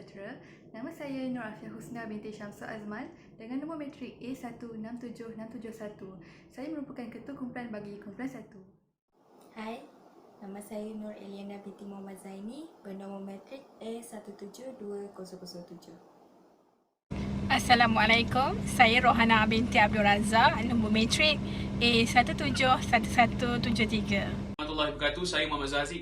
sejahtera. Nama saya Nur Afia Husna binti Syamsul Azman dengan nombor matrik A167671. Saya merupakan Ketua Kumpulan bagi Kumpulan 1. Hai, nama saya Nur Eliana binti Muhammad Zaini bernombor matrik A1720007. Assalamualaikum, saya Rohana binti Abdul Razak, nombor matrik A171173. Warahmatullahi wabarakatuh. Saya Muhammad Zazi.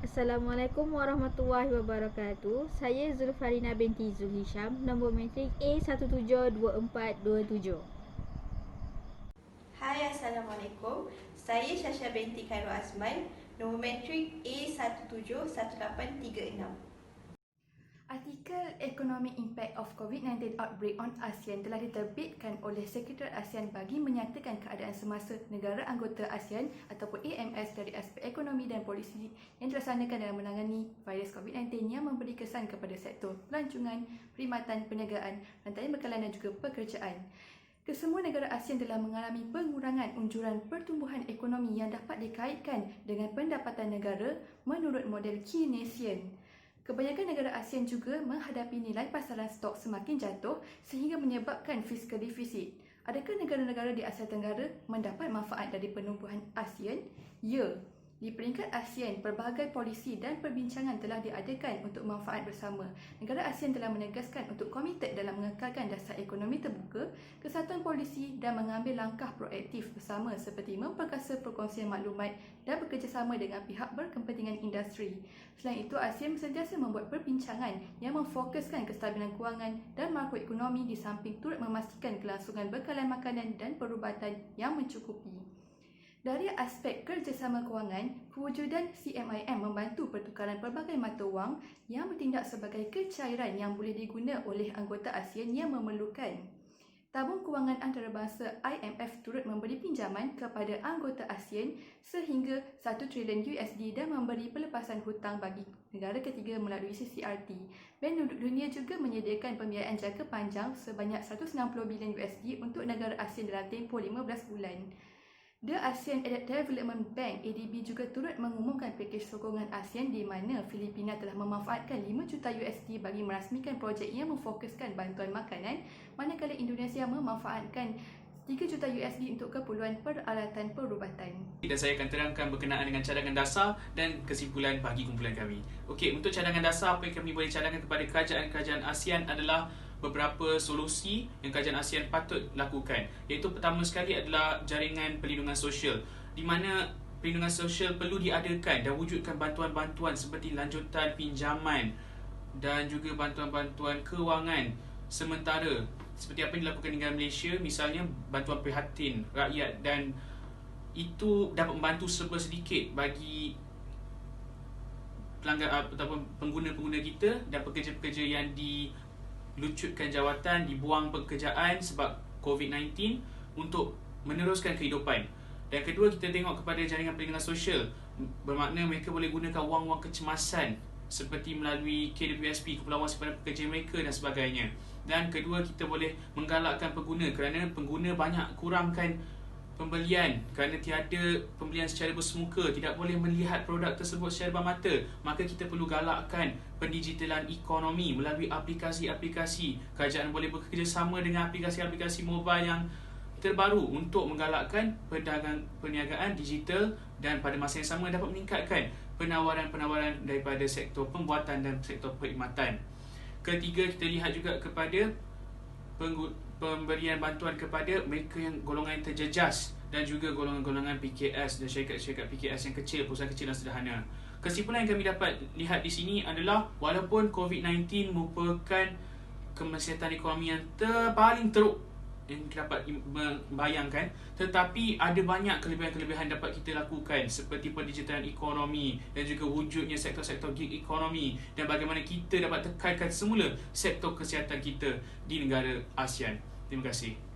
Assalamualaikum warahmatullahi wabarakatuh. Saya Zulfarina binti Zulhisham, nombor matrik A172427. Hai, Assalamualaikum. Saya Syasha binti Khairul Azman, nombor matrik A171836. Artikel Economic Impact of COVID-19 Outbreak on ASEAN telah diterbitkan oleh Sekretariat ASEAN bagi menyatakan keadaan semasa negara anggota ASEAN ataupun AMS dari aspek ekonomi dan polisi yang dilaksanakan dalam menangani virus COVID-19 yang memberi kesan kepada sektor pelancongan, perkhidmatan, perniagaan, rantaian bekalan dan juga pekerjaan. Kesemua negara ASEAN telah mengalami pengurangan unjuran pertumbuhan ekonomi yang dapat dikaitkan dengan pendapatan negara menurut model Keynesian. Kebanyakan negara ASEAN juga menghadapi nilai pasaran stok semakin jatuh sehingga menyebabkan fiskal defisit. Adakah negara-negara di Asia Tenggara mendapat manfaat dari penumbuhan ASEAN? Ya. Di peringkat ASEAN, pelbagai polisi dan perbincangan telah diadakan untuk manfaat bersama. Negara ASEAN telah menegaskan untuk komited dalam mengekalkan dasar ekonomi terbuka, kesatuan polisi dan mengambil langkah proaktif bersama seperti memperkasa perkongsian maklumat dan bekerjasama dengan pihak berkepentingan industri. Selain itu, ASEAN sentiasa membuat perbincangan yang memfokuskan kestabilan kewangan dan makroekonomi di samping turut memastikan kelangsungan bekalan makanan dan perubatan yang mencukupi. Dari aspek kerjasama kewangan, kewujudan CMIM membantu pertukaran pelbagai mata wang yang bertindak sebagai kecairan yang boleh diguna oleh anggota ASEAN yang memerlukan. Tabung kewangan antarabangsa IMF turut memberi pinjaman kepada anggota ASEAN sehingga $1 trilion dan memberi pelepasan hutang bagi negara ketiga melalui CCRT. Bank Dunia juga menyediakan pembiayaan jangka panjang sebanyak $160 bilion untuk negara ASEAN dalam tempoh 15 bulan. The ASEAN Development Bank ADB juga turut mengumumkan pakej sokongan ASEAN di mana Filipina telah memanfaatkan $5 juta bagi merasmikan projek yang memfokuskan bantuan makanan, manakala Indonesia memanfaatkan $3 juta untuk keperluan peralatan perubatan. Dan saya akan terangkan berkenaan dengan cadangan dasar dan kesimpulan bagi kumpulan kami. Okey, untuk cadangan dasar, apa yang kami boleh cadangkan kepada kerajaan-kerajaan ASEAN adalah beberapa solusi yang kerajaan ASEAN patut lakukan. Iaitu pertama sekali adalah jaringan perlindungan sosial, di mana perlindungan sosial perlu diadakan dan wujudkan bantuan-bantuan seperti lanjutan pinjaman dan juga bantuan-bantuan kewangan sementara seperti apa yang dilakukan di negara Malaysia, misalnya bantuan prihatin rakyat, dan itu dapat membantu serba sedikit bagi pelanggan ataupun pengguna-pengguna kita dan pekerja-pekerja yang dilucutkan jawatan, dibuang pekerjaan sebab COVID-19 untuk meneruskan kehidupan. Dan kedua, kita tengok kepada jaringan perlindungan sosial, bermakna mereka boleh gunakan wang-wang kecemasan seperti melalui KWSP, Kepulauan Simpanan Pekerja Mereka dan sebagainya. Dan kedua, kita boleh menggalakkan pengguna kerana pengguna banyak kurangkan pembelian kerana tiada pembelian secara bersemuka, tidak boleh melihat produk tersebut secara bermata. Maka kita perlu galakkan pendigitalan ekonomi melalui aplikasi-aplikasi. Kerajaan boleh bekerjasama dengan aplikasi-aplikasi mobile yang terbaru untuk menggalakkan perniagaan digital dan pada masa yang sama dapat meningkatkan penawaran-penawaran daripada sektor pembuatan dan sektor perkhidmatan. Ketiga, kita lihat juga kepada pemberian bantuan kepada mereka yang golongan terjejas dan juga golongan-golongan PKS dan syarikat-syarikat PKS yang kecil, perusahaan kecil dan sederhana. Kesimpulan yang kami dapat lihat di sini adalah walaupun COVID-19 merupakan kemaslahatan ekonomi yang paling teruk yang dapat membayangkan, tetapi ada banyak kelebihan-kelebihan dapat kita lakukan seperti pendigitalan ekonomi dan juga wujudnya sektor-sektor gig ekonomi dan bagaimana kita dapat tekankan semula sektor kesihatan kita di negara ASEAN. Terima kasih.